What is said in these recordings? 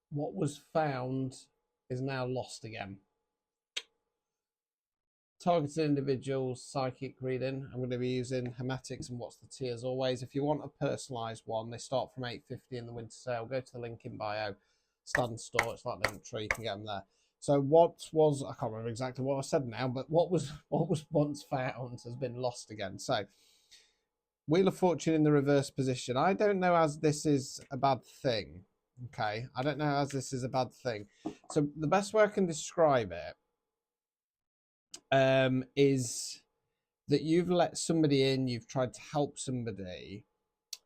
What was found is now lost again. Targeted individuals, psychic reading. I'm going to be using Hermetics and What's the Tea as always. If you want a personalised one, they start from $8.50 in the winter sale. Go to the link in bio. Stand store. It's like Linktree. You can get them there. So what was, I can't remember exactly what I said now, but what was once found has been lost again. So Wheel of Fortune in the reverse position. I don't know as this is a bad thing. Okay, I don't know as this is a bad thing. So the best way I can describe it is that you've let somebody in, you've tried to help somebody,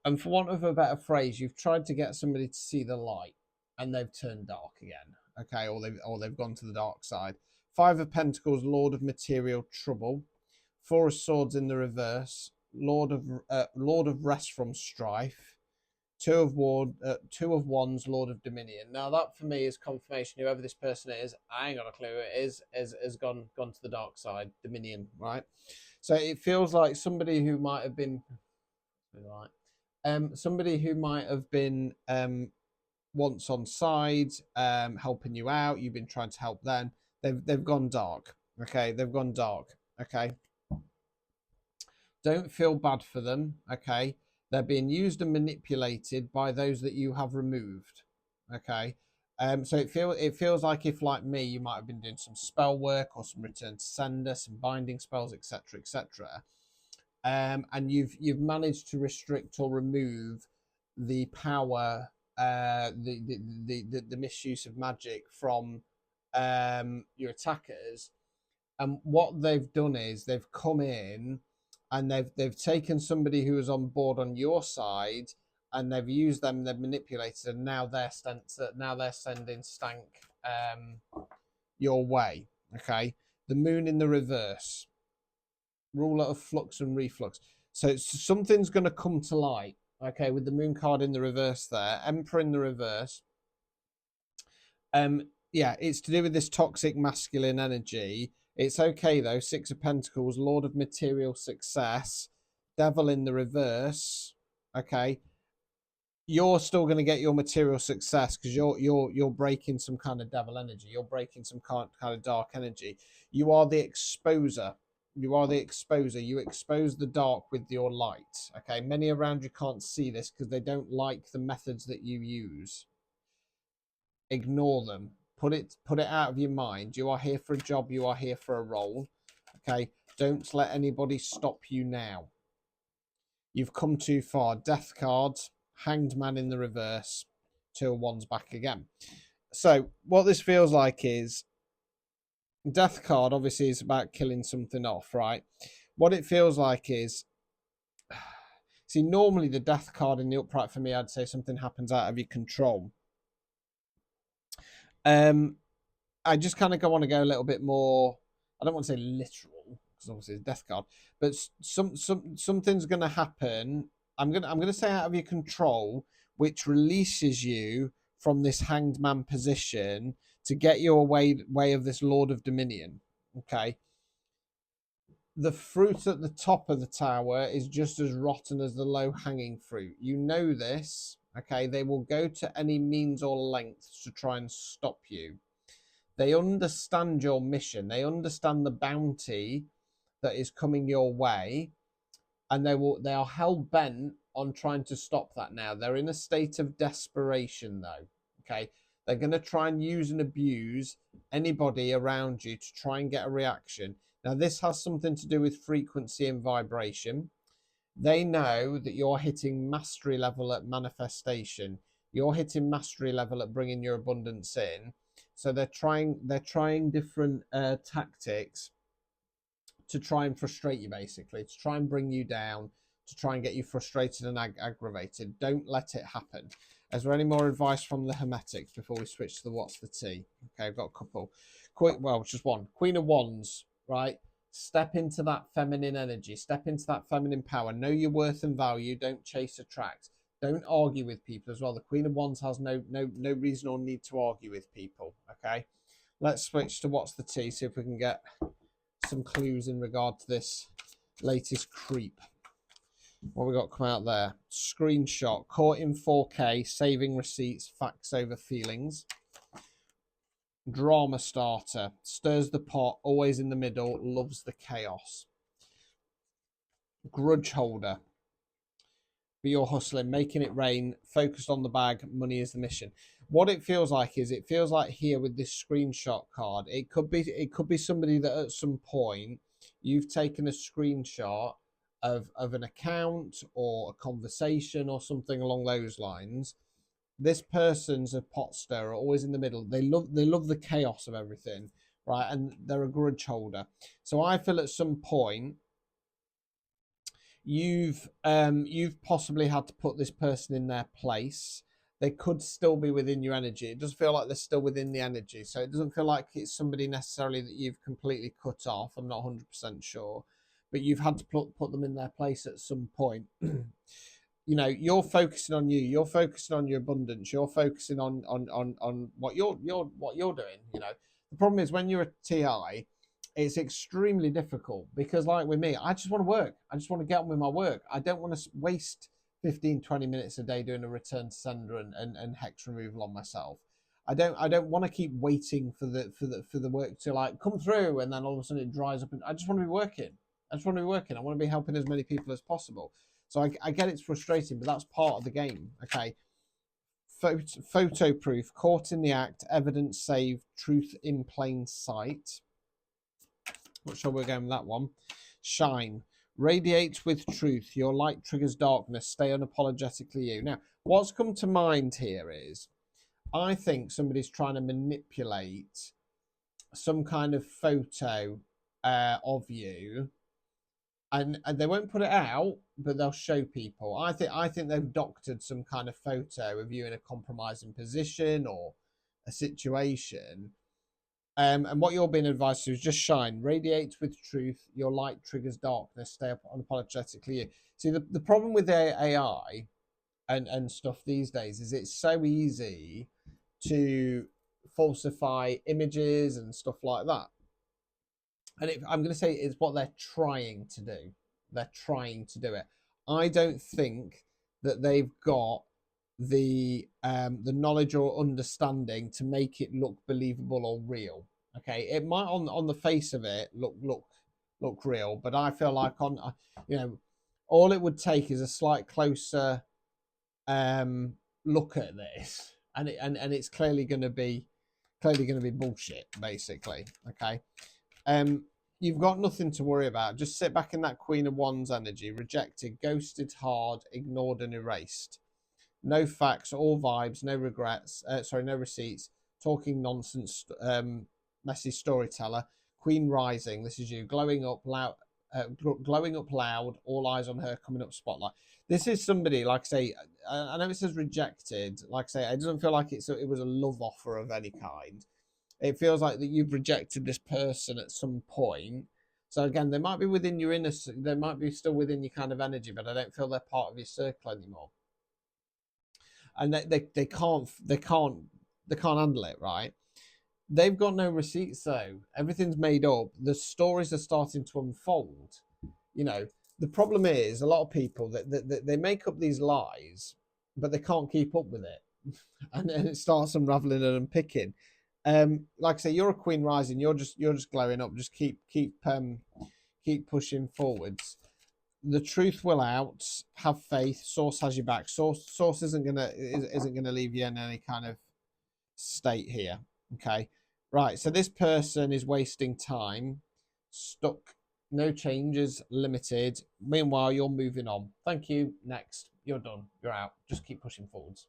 and for want of a better phrase, you've tried to get somebody to see the light, and they've turned dark again. Okay, or they've gone to the dark side. Five of Pentacles, Lord of Material Trouble. Four of Swords in the reverse, Lord of Rest from Strife. Two of Wands, Lord of Dominion. Now that for me is confirmation. Whoever this person is, I ain't got a clue who it is, has gone to the dark side, Dominion, right? So it feels like somebody who might have been right, somebody who might have been once on side, helping you out. You've been trying to help them. They've gone dark. Okay, they've gone dark. Okay, don't feel bad for them. Okay, they're being used and manipulated by those that you have removed. Okay. So it feels like if, like me, you might have been doing some spell work or some return to sender, some binding spells, etc., etc. And you've managed to restrict or remove the power, the misuse of magic from your attackers. And what they've done is they've come in and they've taken somebody who was on board on your side, and they've used them, they've manipulated, and now they're sending stank your way. Okay, the moon in the reverse, ruler of flux and reflux. So something's going to come to light. Okay, with the moon card in the reverse there, Emperor in the reverse. Yeah, it's to do with this toxic masculine energy. It's okay though. Six of Pentacles, Lord of Material Success, Devil in the reverse. Okay, you're still going to get your material success because you're breaking some kind of devil energy. You're breaking some kind of dark energy. You are the exposer. You are the exposer. You expose the dark with your light. Okay, many around you can't see this because they don't like the methods that you use. Ignore them. Put it out of your mind. You are here for a job. You are here for a role. Okay, don't let anybody stop you now. You've come too far. Death cards, Hanged Man in the reverse, Two of Wands back again. So what this feels like is Death card obviously is about killing something off, right? What it feels like is, see, normally the Death card in the upright for me, I'd say something happens out of your control. I just kind of want to go a little bit more, I don't want to say literal because obviously it's Death card, but something's going to happen. I'm gonna say out of your control, which releases you from this Hanged Man position to get you way of this Lord of Dominion. Okay. The fruit at the top of the tower is just as rotten as the low hanging fruit. You know this. Okay. They will go to any means or lengths to try and stop you. They understand your mission. They understand the bounty that is coming your way, and they are hell bent on trying to stop that now. They're in a state of desperation though. Okay. They're going to try and use and abuse anybody around you to try and get a reaction. Now, this has something to do with frequency and vibration. They know that you're hitting mastery level at manifestation. You're hitting mastery level at bringing your abundance in. So they're trying different tactics to try and frustrate you, basically, to try and bring you down, to try and get you frustrated and aggravated. Don't let it happen. Is there any more advice from the Hermetics before we switch to the What's the Tea? Okay, I've got a couple. Quick, well, just one. Queen of Wands, right? Step into that feminine energy. Step into that feminine power. Know your worth and value. Don't chase attract. Don't argue with people as well. The Queen of Wands has no reason or need to argue with people. Okay, let's switch to What's the Tea. See if we can get some clues in regard to this latest creep. What we got come out there? Screenshot. Caught in 4K, saving receipts, facts over feelings. Drama starter. Stirs the pot, always in the middle, loves the chaos. Grudge holder. But you're hustling, making it rain, focused on the bag, money is the mission. What it feels like is it feels like here with this screenshot card, it could be somebody that at some point you've taken a screenshot of an account or a conversation or something along those lines. This person's a pot stirrer, always in the middle. They love the chaos of everything, right? And they're a grudge holder. So I feel at some point you've possibly had to put this person in their place. They could still be within your energy. It does feel like they're still within the energy, so it doesn't feel like it's somebody necessarily that you've completely cut off. I'm not 100% sure, but you've had to put them in their place at some point. You know, you're focusing on you, you're focusing on your abundance, you're focusing on what you're doing. You know, the problem is when you're a TI, it's extremely difficult because, like with me, I just want to work. I just want to get on with my work. I don't want to waste 15-20 minutes a day doing a return to sender and hex removal on myself. I don't want to keep waiting for the work to like come through and then all of a sudden it dries up. And I just want to be working. I just want to be working. I want to be helping as many people as possible. So I get it's frustrating, but that's part of the game. Okay. Photo proof, caught in the act, evidence saved, truth in plain sight. Not sure we're going with that one. Shine. Radiate with truth. Your light triggers darkness. Stay unapologetically you. Now, what's come to mind here is I think somebody's trying to manipulate some kind of photo of you, and they won't put it out, but they'll show people. I think they've doctored some kind of photo of you in a compromising position or a situation. And what you're being advised to is just shine, radiate with truth. Your light triggers darkness. Stay up unapologetically you. See, the problem with AI and stuff these days is it's so easy to falsify images and stuff like that. And I'm going to say it's what they're trying to do. They're trying to do it. I don't think that they've got the knowledge or understanding to make it look believable or real. Okay, it might on the face of it look real, but I feel like on all it would take is a slight closer look at this, and it's clearly going to be bullshit, basically. Okay. You've got nothing to worry about. Just sit back in that Queen of Wands energy. Rejected, ghosted hard, ignored and erased. No facts, all vibes, no regrets. No receipts. Talking nonsense, messy storyteller. Queen rising. This is you. Glowing up loud. Glowing up loud. All eyes on her. Coming up spotlight. This is somebody, like I say, I know it says rejected. Like I say, it doesn't feel like it was a love offer of any kind. It feels like that you've rejected this person at some point. So again, they might be within your inner, they might be still within your kind of energy, but I don't feel they're part of your circle anymore. And they can't handle it, right? They've got no receipts though. Everything's made up. The stories are starting to unfold. You know, the problem is a lot of people that they make up these lies, but they can't keep up with it, and it starts unraveling and unpicking. Like I say, you're a Queen rising. You're just glowing up. Just keep pushing forwards. The truth will out. Have faith. Source has your back. Source isn't gonna leave you in any kind of state here. Okay, right. So this person is wasting time, stuck. No changes, limited. Meanwhile, you're moving on. Thank you. Next, you're done. You're out. Just keep pushing forwards.